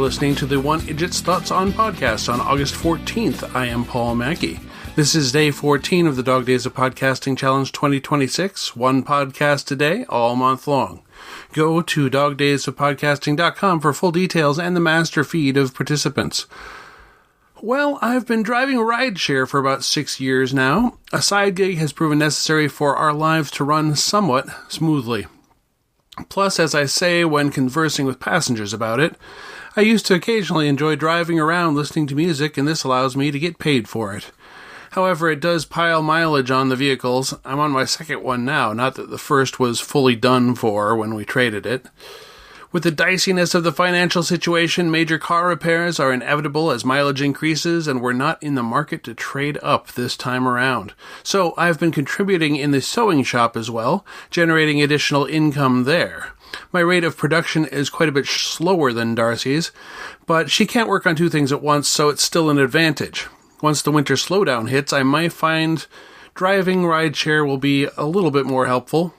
listening to the One Idjit's Thoughts on podcast on August 14th. I am Paul Mackey. This is day 14 of the Dog Days of Podcasting Challenge 2026. One podcast a day, all month long. Go to dogdaysofpodcasting.com for full details and the master feed of participants. Well, I've been driving rideshare for about 6 years now. A side gig has proven necessary for our lives to run somewhat smoothly. Plus, as I say when conversing with passengers about it, I used to occasionally enjoy driving around listening to music, and this allows me to get paid for it. However, it does pile mileage on the vehicles. I'm on my second one now, not that the first was fully done for when we traded it. With the diciness of the financial situation, major car repairs are inevitable as mileage increases, and we're not in the market to trade up this time around. So I've been contributing in the sewing shop as well, generating additional income there. My rate of production is quite a bit slower than Darcy's, but she can't work on two things at once, so it's still an advantage. Once the winter slowdown hits, I might find driving rideshare will be a little bit more helpful.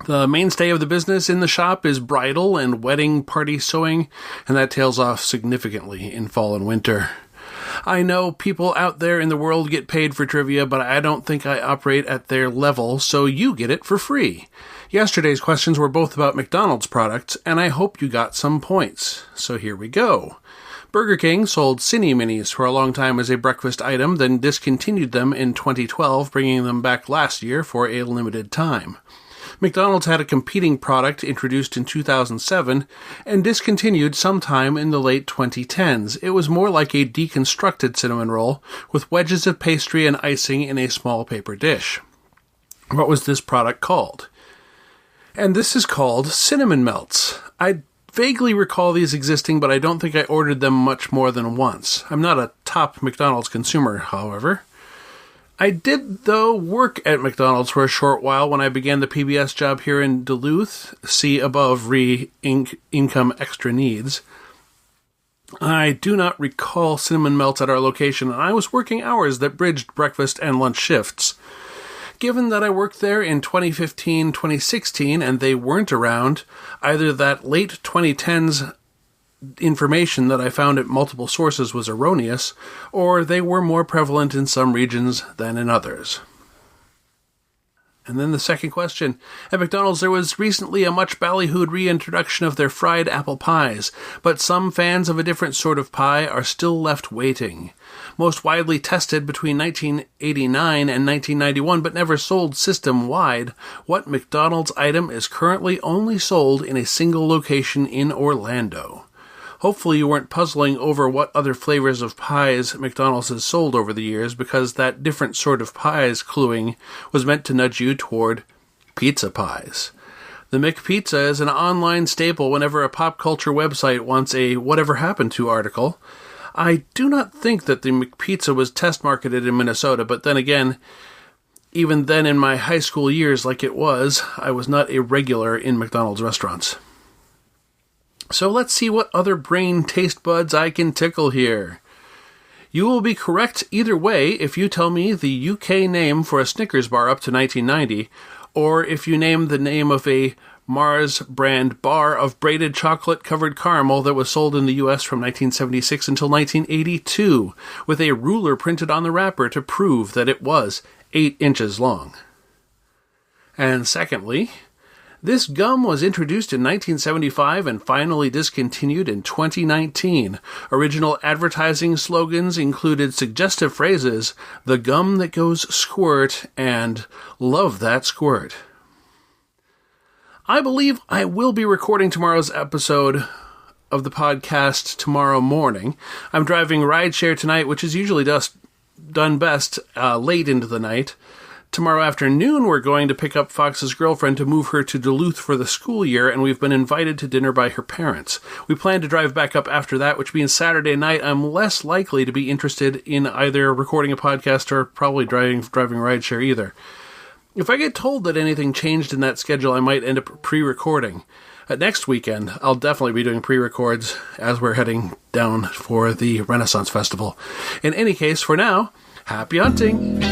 The mainstay of the business in the shop is bridal and wedding party sewing, and that tails off significantly in fall and winter. I know people out there in the world get paid for trivia, but I don't think I operate at their level, so you get it for free. Yesterday's questions were both about McDonald's products, and I hope you got some points. So here we go. Burger King sold Cine Minis for a long time as a breakfast item, then discontinued them in 2012, bringing them back last year for a limited time. McDonald's had a competing product introduced in 2007 and discontinued sometime in the late 2010s. It was more like a deconstructed cinnamon roll with wedges of pastry and icing in a small paper dish. What was this product called? And this is called Cinnamon Melts. I vaguely recall these existing, but I don't think I ordered them much more than once. I'm not a top McDonald's consumer, however. I did, though, work at McDonald's for a short while when I began the PBS job here in Duluth. See above income extra needs. I do not recall Cinnamon Melts at our location, and I was working hours that bridged breakfast and lunch shifts. Given that I worked there in 2015-2016 and they weren't around, either that late 2010s information that I found at multiple sources was erroneous, or they were more prevalent in some regions than in others. And then the second question. At McDonald's, there was recently a much ballyhooed reintroduction of their fried apple pies, but some fans of a different sort of pie are still left waiting. Most widely tested between 1989 and 1991, but never sold system-wide, what McDonald's item is currently only sold in a single location in Orlando? Hopefully you weren't puzzling over what other flavors of pies McDonald's has sold over the years, because that different sort of pies cluing was meant to nudge you toward pizza pies. The McPizza is an online staple whenever a pop culture website wants a Whatever Happened To article. I do not think that the McPizza was test marketed in Minnesota, but then again, even then in my high school years like it was, I was not a regular in McDonald's restaurants. So let's see what other brain taste buds I can tickle here. You will be correct either way if you tell me the UK name for a Snickers bar up to 1990, or if you name the name of a Mars brand bar of braided chocolate-covered caramel that was sold in the US from 1976 until 1982, with a ruler printed on the wrapper to prove that it was 8 inches long. And secondly, this gum was introduced in 1975 and finally discontinued in 2019. Original advertising slogans included suggestive phrases, "The gum that goes squirt," and "Love that squirt." I believe I will be recording tomorrow's episode of the podcast tomorrow morning. I'm driving rideshare tonight, which is usually done best late into the night. Tomorrow afternoon, we're going to pick up Fox's girlfriend to move her to Duluth for the school year, and we've been invited to dinner by her parents. We plan to drive back up after that, which means Saturday night I'm less likely to be interested in either recording a podcast or probably driving rideshare either. If I get told that anything changed in that schedule, I might end up pre-recording. Next weekend, I'll definitely be doing pre-records as we're heading down for the Renaissance Festival. In any case, for now, happy hunting!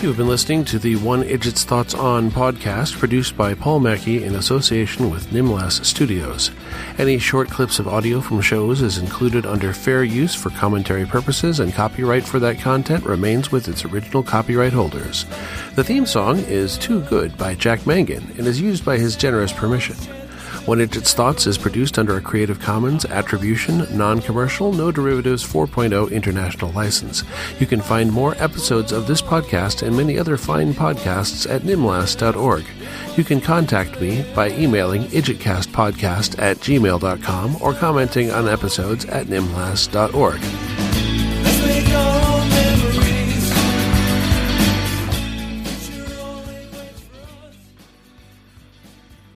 You have been listening to the One Idjit's Thoughts On podcast, produced by Paul Mackey in association with Nimlas Studios. Any short clips of audio from shows is included under fair use for commentary purposes, and copyright for that content remains with its original copyright holders. The theme song is Too Good by Jack Mangan and is used by his generous permission. One Idjit's Thoughts is produced under a Creative Commons Attribution, Non-Commercial, No Derivatives 4.0 International License. You can find more episodes of this podcast and many other fine podcasts at nimlas.org. You can contact me by emailing idjitcastpodcast@gmail.com or commenting on episodes at nimlas.org.